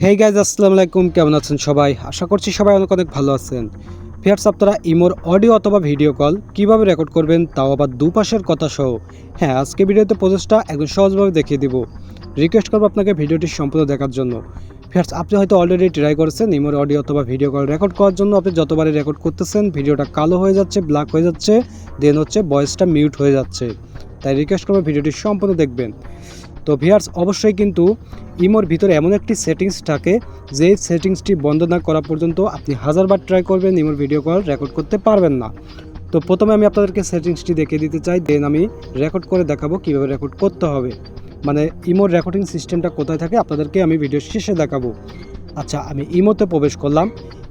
Hey guys, আসসালামু আলাইকুম। কেমন আছেন সবাই? আশা করছি সবাই অনেক অনেক ভালো আছেন। ভিউয়ার্স, আপনারা ইমোর অডিও অথবা ভিডিও কল কিভাবে রেকর্ড করবেন, তাও আবার দুপাশের কথা সহ। হ্যাঁ, আজকে ভিডিওতে প্রসেসটা একদম সহজভাবে দেখিয়ে দিব। রিকোয়েস্ট করবো আপনাকে ভিডিওটি সম্পূর্ণ দেখার জন্য। ভিউয়ার্স, আপনি হয়তো অলরেডি ট্রাই করেছেন ইমোর অডিও অথবা ভিডিও কল রেকর্ড করার জন্য। আপনি যতবারই রেকর্ড করতেছেন ভিডিওটা কালো হয়ে যাচ্ছে, ব্ল্যাক হয়ে যাচ্ছে, দেন ভয়েসটা মিউট হয়ে যাচ্ছে। তাই রিকোয়েস্ট করবো ভিডিওটি সম্পূর্ণ দেখবেন। তো ভিউয়ার্স, অবশ্যই কিন্তু ইমোর ভিতরে এমন একটি সেটিংস থাকে যে সেটিংসটি বন্ধ না করা পর্যন্ত আপনি হাজারবার ট্রাই করবেন ইমোর ভিডিও কল রেকর্ড করতে পারবেন না। তো প্রথমে আমি আপনাদেরকে সেটিংসটি দেখিয়ে দিতে চাই, দেন আমি রেকর্ড করে দেখাবো কীভাবে রেকর্ড করতে হবে। মানে ইমোর রেকর্ডিং সিস্টেমটা কোথায় থাকে আপনাদেরকে আমি ভিডিও শেষে দেখাবো। আচ্ছা, আমি ইমোতে প্রবেশ করলাম।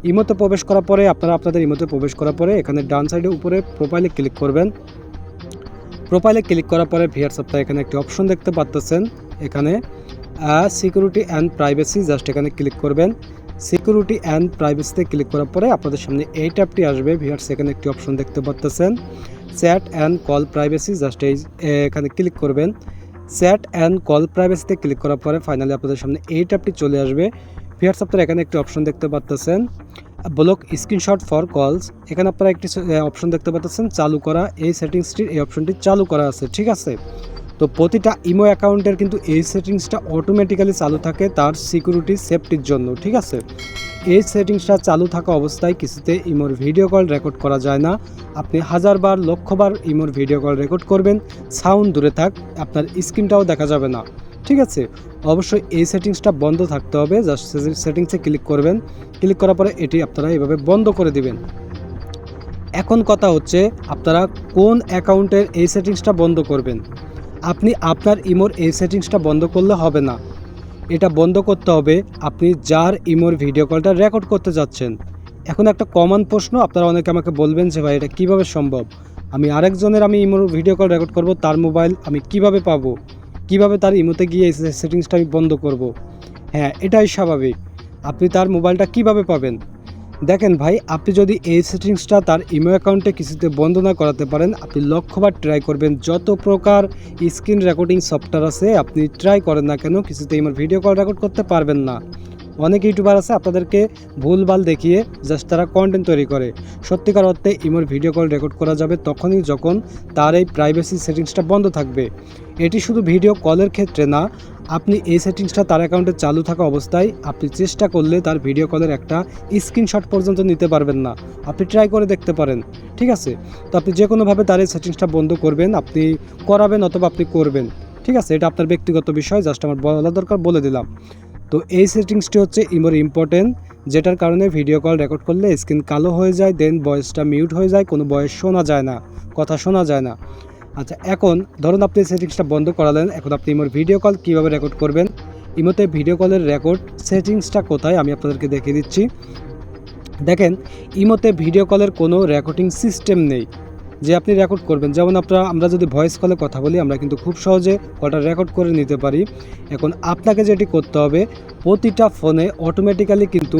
ইমোতে প্রবেশ করার পরে আপনাদের ইমোতে প্রবেশ করার পরে এখানে ডান সাইডে উপরে প্রোফাইলে ক্লিক করবেন। প্রোফাইলে ক্লিক করার পরে ভিউয়ার্স, আপনারা এখানে একটি অপশন দেখতে পাচ্ছেন। এখানে সিকিউরিটি অ্যান্ড প্রাইভেসি, জাস্ট এখানে ক্লিক করবেন। সিকিউরিটি অ্যান্ড প্রাইভেসিতে ক্লিক করার পরে আপনাদের সামনে এই ট্যাবটি আসবে। ভিউয়ার্স, এখানে একটি অপশন দেখতে পাচ্ছেন chat and call privacy, just এখানে ক্লিক করবেন। চ্যাট অ্যান্ড কল প্রাইভেসিতে ক্লিক করার পরে ফাইনালি আপনাদের সামনে এই ট্যাবটি চলে আসবে। ভিউয়ার্স, আপনারা এখানে একটি অপশন দেখতে পাচ্ছেন ব্লক স্ক্রিনশট ফর কলস। এখানে আপনারা একটি অপশন দেখতে পাচ্ছেন চালু করা। এই সেটিংসটির এই অপশনটি চালু করা আছে, ঠিক আছে। তো প্রতিটা ইমো অ্যাকাউন্টের কিন্তু এই সেটিংসটা অটোমেটিক্যালি চালু থাকে তার সিকিউরিটি সেফটির জন্য, ঠিক আছে। এই সেটিংসটা চালু থাকা অবস্থায় কিছুতে ইমোর ভিডিও কল রেকর্ড করা যায় না। আপনি হাজারবার লক্ষবার ইমোর ভিডিও কল রেকর্ড করবেন, সাউন্ড দূরে থাক, আপনার স্ক্রিনটাও দেখা যাবে না, ঠিক আছে। অবশ্যই এই সেটিংসটা বন্ধ থাকতে হবে। জাস্ট সেটিংসে ক্লিক করবেন। ক্লিক করার পরে এটি আপনারা এভাবে বন্ধ করে দিবেন। এখন কথা হচ্ছে আপনারা কোন অ্যাকাউন্টের এই সেটিংসটা বন্ধ করবেন। আপনি আপনার ইমোর এই সেটিংসটা বন্ধ করলে হবে না। এটা বন্ধ করতে হবে আপনি যার ইমোর ভিডিও কলটা রেকর্ড করতে যাচ্ছেন। এখন একটা কমন প্রশ্ন, আপনারা অনেকে আমাকে বলবেন যে ভাই এটা কিভাবে সম্ভব, আমি আরেকজনের ইমোর ভিডিও কল রেকর্ড করব, তার মোবাইল আমি কিভাবে পাবো, কিভাবে তার ইমোতে গিয়ে এই সেটিংসটা আমি বন্ধ করব। হ্যাঁ, এটাই স্বাভাবিক। আপনি তার মোবাইলটা কিভাবে পাবেন? দেখেন ভাই, আপনি যদি এই সেটিংসটা তার ইমো অ্যাকাউন্টে কিছুতে বন্ধ না করাতে পারেন, আপনি লক্ষবার ট্রাই করবেন, যত প্রকার স্ক্রিন রেকর্ডিং সফটওয়্যার আছে আপনি ট্রাই করেন না কেন, কিছুতে ইমোর ভিডিও কল রেকর্ড করতে পারবেন না। অনেক ইউটিউবার আছে আপনাদেরকে ভুলভাল দেখিয়ে জাস্ট তারা কন্টেন্ট তৈরি করে। সত্যিকার অর্থে ইমোর ভিডিও কল রেকর্ড করা যাবে তখনই যখন তার এই প্রাইভেসি সেটিংসটা বন্ধ থাকবে। এটি শুধু ভিডিও কলের ক্ষেত্রে না, আপনি এই সেটিংসটা তার অ্যাকাউন্টে চালু থাকা অবস্থায় আপনি চেষ্টা করলে তার ভিডিও কলের একটা স্ক্রিনশট পর্যন্ত নিতে পারবেন না। আপনি ট্রাই করে দেখতে পারেন, ঠিক আছে। তো আপনি যে কোনোভাবে তার এই সেটিংসটা বন্ধ করবেন, আপনি করাবেন অথবা আপনি করবেন, ঠিক আছে। এটা আপনার ব্যক্তিগত বিষয়, জাস্ট আমার বলা দরকার বলে দিলাম। তো এই সেটিংসটি হচ্ছে ইমোর ইম্পর্টেন্ট, যেটার কারণে ভিডিও কল রেকর্ড করলে স্ক্রিন কালো হয়ে যায়, দেন ভয়েসটা মিউট হয়ে যায়, কোনো ভয়েস শোনা যায় না, কথা শোনা যায় না। আচ্ছা, এখন ধরুন আপনি সেটিংসটা বন্ধ করালেন, এখন আপনি ইমোর ভিডিও কল কীভাবে রেকর্ড করবেন। ইমোতে ভিডিও কলের রেকর্ড সেটিংসটা কোথায় আমি আপনাদেরকে দেখিয়ে দিচ্ছি। দেখেন, ইমোতে ভিডিও কলের কোনো রেকর্ডিং সিস্টেম নেই যে আপনি রেকর্ড করবেন। যেমন আমরা যদি ভয়েস কলে কথা বলি, আমরা কিন্তু খুব সহজে কলটা রেকর্ড করে নিতে পারি। এখন আপনাকে যেটি করতে হবে, প্রতিটা ফোনে অটোমেটিক্যালি কিন্তু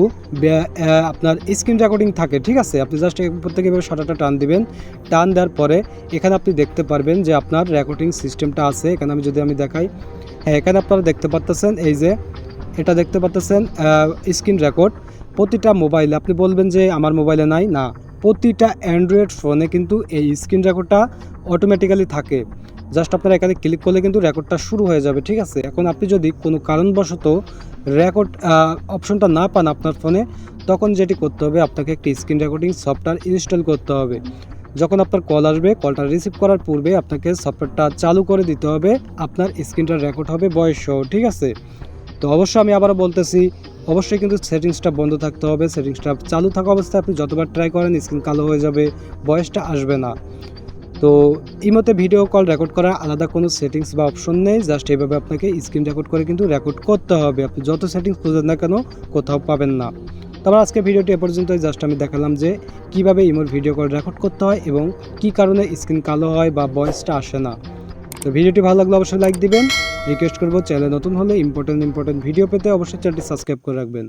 আপনার স্ক্রিন রেকর্ডিং থাকে, ঠিক আছে। আপনি জাস্ট প্রত্যেকে এভাবে শাটারটা টান দিবেন। টান দেওয়ার পরে এখানে আপনি দেখতে পারবেন যে আপনার রেকর্ডিং সিস্টেমটা আছে। এখানে আমি দেখাই, হ্যাঁ, এখানে আপনারা দেখতে পাচ্ছেন, এই যে এটা দেখতে পাচ্ছেন স্ক্রিন রেকর্ড। প্রতিটা মোবাইলে, আপনি বলবেন যে আমার মোবাইলে নাই, না, প্রতিটা অ্যান্ড্রয়েড ফোনে কিন্তু এই স্ক্রিন রেকর্ডটা অটোমেটিক্যালি থাকে। জাস্ট আপনারা এখানে ক্লিক করলে কিন্তু রেকর্ডটা শুরু হয়ে যাবে, ঠিক আছে। এখন আপনি যদি কোনো কারণবশত রেকর্ড অপশনটা না পান আপনার ফোনে, তখন যেটি করতে হবে, আপনাকে একটি স্ক্রিন রেকর্ডিং সফটওয়্যার ইনস্টল করতে হবে। যখন আপনার কল আসবে, কলটা রিসিভ করার পূর্বে আপনাকে সফটওয়্যারটা চালু করে দিতে হবে, আপনার স্ক্রিনটা রেকর্ড হবে ভয়েস সহ, ঠিক আছে। তো অবশ্যই আমি আবারও বলতেছি, অবশ্যই কিন্তু সেটিংসটা বন্ধ থাকতে হবে। সেটিংসটা চালু থাকা অবস্থায় আপনি যতবার ট্রাই করেন স্ক্রিন কালো হয়ে যাবে, ভয়েসটা আসবে না। তো ইমোতে ভিডিও কল রেকর্ড করার আলাদা কোনো সেটিংস বা অপশন নেই, জাস্ট এইভাবে আপনাকে স্ক্রিন রেকর্ড করে কিন্তু রেকর্ড করতে হবে। আপনি যত সেটিংস খুঁজেন না কেন কোথাও পাবেন না। তবে আজকে ভিডিওটি এ পর্যন্তই। জাস্ট আমি দেখালাম যে কীভাবে ইমোর ভিডিও কল রেকর্ড করতে হয় এবং কী কারণে স্ক্রিন কালো হয় বা ভয়েসটা আসে না। তো ভিডিওটি ভালো লাগলে অবশ্যই লাইক দিবেন। রিকোয়েস্ট করবো, চ্যানেলে নতুন হলে ইম্পর্টেন্ট ভিডিও পেতে অবশ্যই চ্যানেলটি সাবস্ক্রাইব করে রাখবেন।